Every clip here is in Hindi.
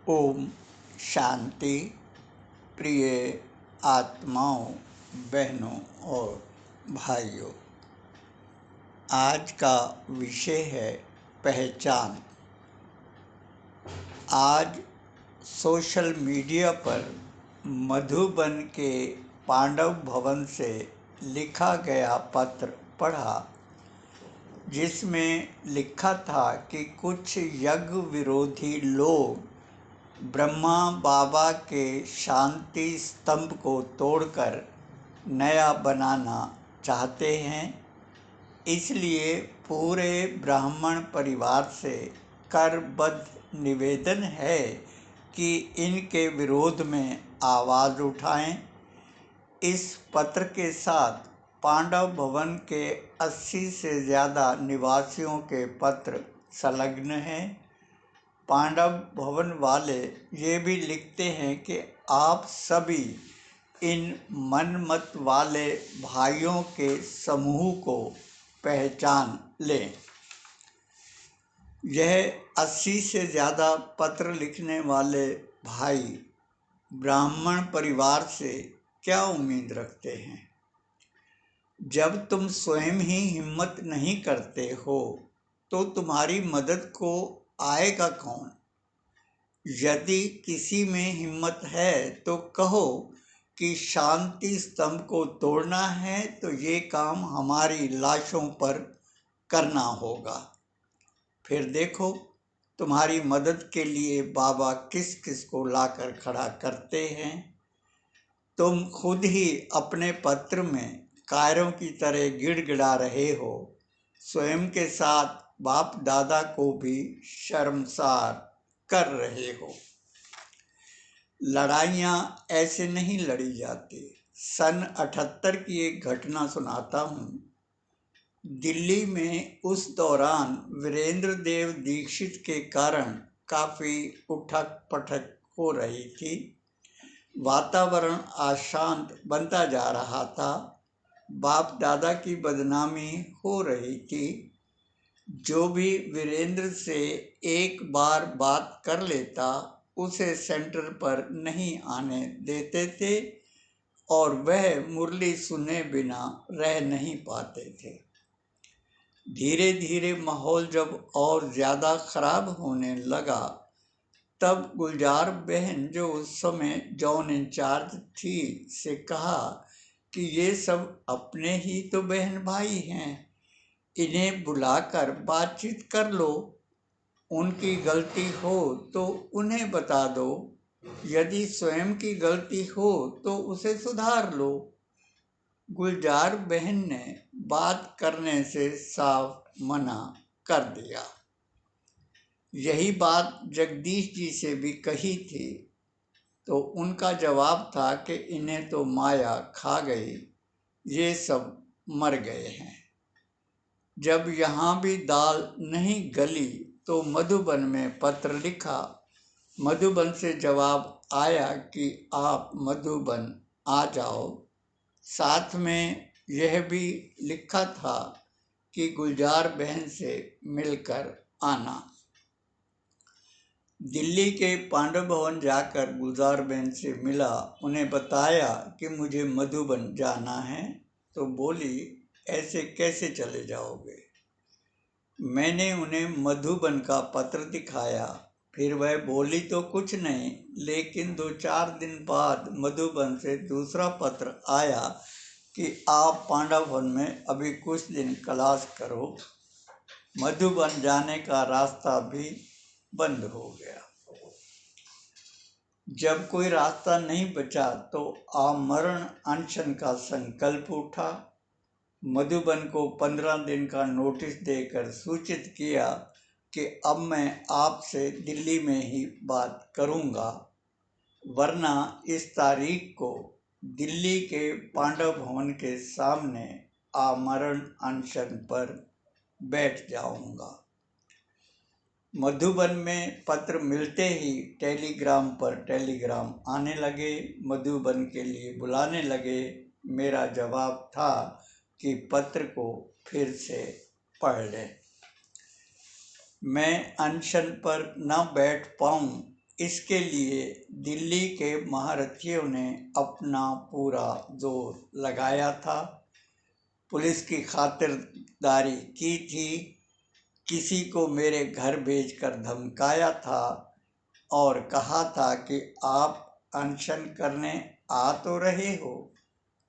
ओम शांति। प्रिय आत्माओं, बहनों और भाइयों, आज का विषय है पहचान। आज सोशल मीडिया पर मधुबन के पांडव भवन से लिखा गया पत्र पढ़ा, जिसमें लिखा था कि कुछ यज्ञ विरोधी लोग ब्रह्मा बाबा के शांति स्तंभ को तोड़कर नया बनाना चाहते हैं। इसलिए पूरे ब्राह्मण परिवार से करबद्ध निवेदन है कि इनके विरोध में आवाज़ उठाएं। इस पत्र के साथ पांडव भवन के 80 से ज़्यादा निवासियों के पत्र संलग्न हैं। पांडव भवन वाले ये भी लिखते हैं कि आप सभी इन मनमत वाले भाइयों के समूह को पहचान लें। यह 80 से ज़्यादा पत्र लिखने वाले भाई ब्राह्मण परिवार से क्या उम्मीद रखते हैं? जब तुम स्वयं ही हिम्मत नहीं करते हो तो तुम्हारी मदद को आएगा कौन? यदि किसी में हिम्मत है तो कहो कि शांति स्तंभ को तोड़ना है तो ये काम हमारी लाशों पर करना होगा। फिर देखो तुम्हारी मदद के लिए बाबा किस किस को लाकर खड़ा करते हैं। तुम खुद ही अपने पत्र में कायरों की तरह गिड़गिड़ा रहे हो। स्वयं के साथ बाप दादा को भी शर्मसार कर रहे हो। लड़ाइयाँ ऐसे नहीं लड़ी जाती। सन 78 की एक घटना सुनाता हूँ। दिल्ली में उस दौरान वीरेंद्र देव दीक्षित के कारण काफ़ी उठक पटक हो रही थी। वातावरण अशांत बनता जा रहा था। बाप दादा की बदनामी हो रही थी। जो भी वीरेंद्र से एक बार बात कर लेता उसे सेंटर पर नहीं आने देते थे और वह मुरली सुने बिना रह नहीं पाते थे। धीरे धीरे माहौल जब और ज़्यादा खराब होने लगा तब गुलजार बहन, जो उस समय जोन इंचार्ज थी, से कहा कि ये सब अपने ही तो बहन भाई हैं, इन्हें बुलाकर बातचीत कर लो। उनकी गलती हो तो उन्हें बता दो, यदि स्वयं की गलती हो तो उसे सुधार लो। गुलजार बहन ने बात करने से साफ मना कर दिया। यही बात जगदीश जी से भी कही थी तो उनका जवाब था कि इन्हें तो माया खा गई, ये सब मर गए हैं। जब यहाँ भी दाल नहीं गली तो मधुबन में पत्र लिखा। मधुबन से जवाब आया कि आप मधुबन आ जाओ। साथ में यह भी लिखा था कि गुलजार बहन से मिलकर आना। दिल्ली के पांडव भवन जाकर गुलजार बहन से मिला। उन्हें बताया कि मुझे मधुबन जाना है तो बोली, ऐसे कैसे चले जाओगे? मैंने उन्हें मधुबन का पत्र दिखाया। फिर वह बोली तो कुछ नहीं, लेकिन 2-4 दिन बाद मधुबन से दूसरा पत्र आया कि आप पांडव भवन में अभी कुछ दिन क्लास करो। मधुबन जाने का रास्ता भी बंद हो गया। जब कोई रास्ता नहीं बचा तो आमरण अनशन का संकल्प उठा। मधुबन को 15 दिन का नोटिस देकर सूचित किया कि अब मैं आपसे दिल्ली में ही बात करूंगा, वरना इस तारीख को दिल्ली के पांडव भवन के सामने आमरण अनशन पर बैठ जाऊंगा। मधुबन में पत्र मिलते ही टेलीग्राम पर टेलीग्राम आने लगे, मधुबन के लिए बुलाने लगे। मेरा जवाब था कि पत्र को फिर से पढ़ लें। मैं अनशन पर न बैठ पाऊँ इसके लिए दिल्ली के महारथियों ने अपना पूरा जोर लगाया था, पुलिस की खातिरदारी की थी, किसी को मेरे घर भेजकर धमकाया था और कहा था कि आप अनशन करने आ तो रहे हो,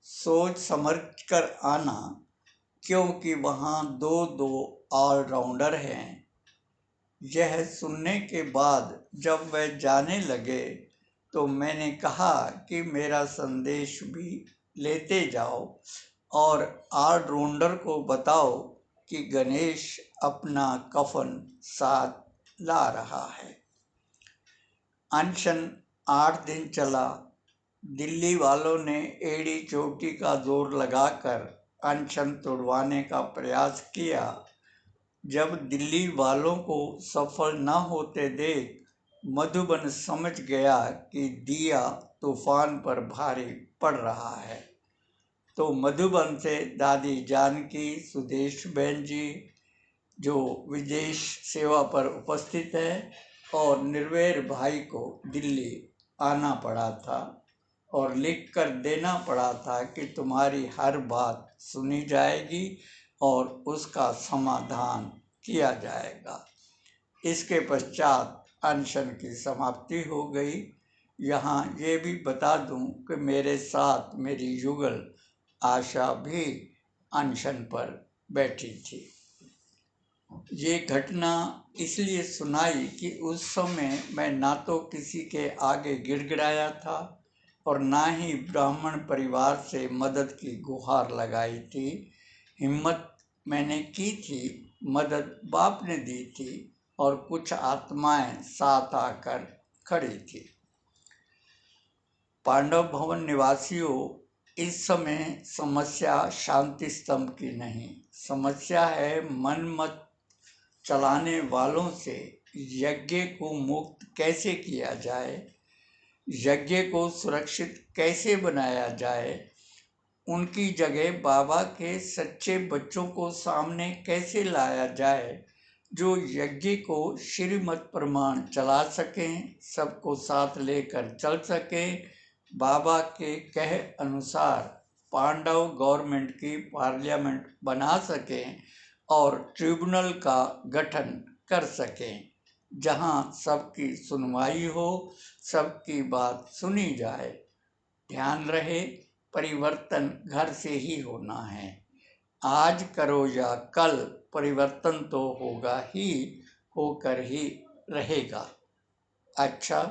सोच समझ कर आना, क्योंकि वहाँ दो दो ऑलराउंडर हैं। यह सुनने के बाद जब वह जाने लगे तो मैंने कहा कि मेरा संदेश भी लेते जाओ और ऑलराउंडर को बताओ कि गणेश अपना कफन साथ ला रहा है। अनशन 8 दिन चला। दिल्ली वालों ने एड़ी चोटी का जोर लगाकर अनशन तोड़वाने का प्रयास किया। जब दिल्ली वालों को सफल न होते देख मधुबन समझ गया कि दिया तूफान पर भारी पड़ रहा है, तो मधुबन से दादी जानकी, सुदेश बहन जी जो विदेश सेवा पर उपस्थित है, और निर्वैर भाई को दिल्ली आना पड़ा था और लिख कर देना पड़ा था कि तुम्हारी हर बात सुनी जाएगी और उसका समाधान किया जाएगा। इसके पश्चात अनशन की समाप्ति हो गई। यहाँ ये भी बता दूं कि मेरे साथ मेरी युगल आशा भी अनशन पर बैठी थी। ये घटना इसलिए सुनाई कि उस समय मैं ना तो किसी के आगे गिड़गिड़ाया था और ना ही ब्राह्मण परिवार से मदद की गुहार लगाई थी। हिम्मत मैंने की थी, मदद बाप ने दी थी और कुछ आत्माएं साथ आकर खड़ी थी। पांडव भवन निवासियों, इस समय समस्या शांति स्तंभ की नहीं, समस्या है मन मत चलाने वालों से यज्ञ को मुक्त कैसे किया जाए, यज्ञ को सुरक्षित कैसे बनाया जाए, उनकी जगह बाबा के सच्चे बच्चों को सामने कैसे लाया जाए जो यज्ञ को श्रीमत प्रमाण चला सकें, सबको साथ लेकर चल सकें, बाबा के कहे अनुसार पांडव गवर्नमेंट की पार्लियामेंट बना सकें और ट्रिब्यूनल का गठन कर सकें, जहां सबकी सुनवाई हो, सबकी बात सुनी जाए। ध्यान रहे, परिवर्तन घर से ही होना है। आज करो या कल परिवर्तन तो होगा ही, होकर ही रहेगा। अच्छा,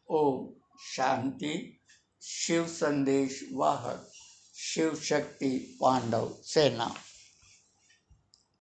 ओम शांति। शिव संदेश वाहक शिव शक्ति पांडव सेना।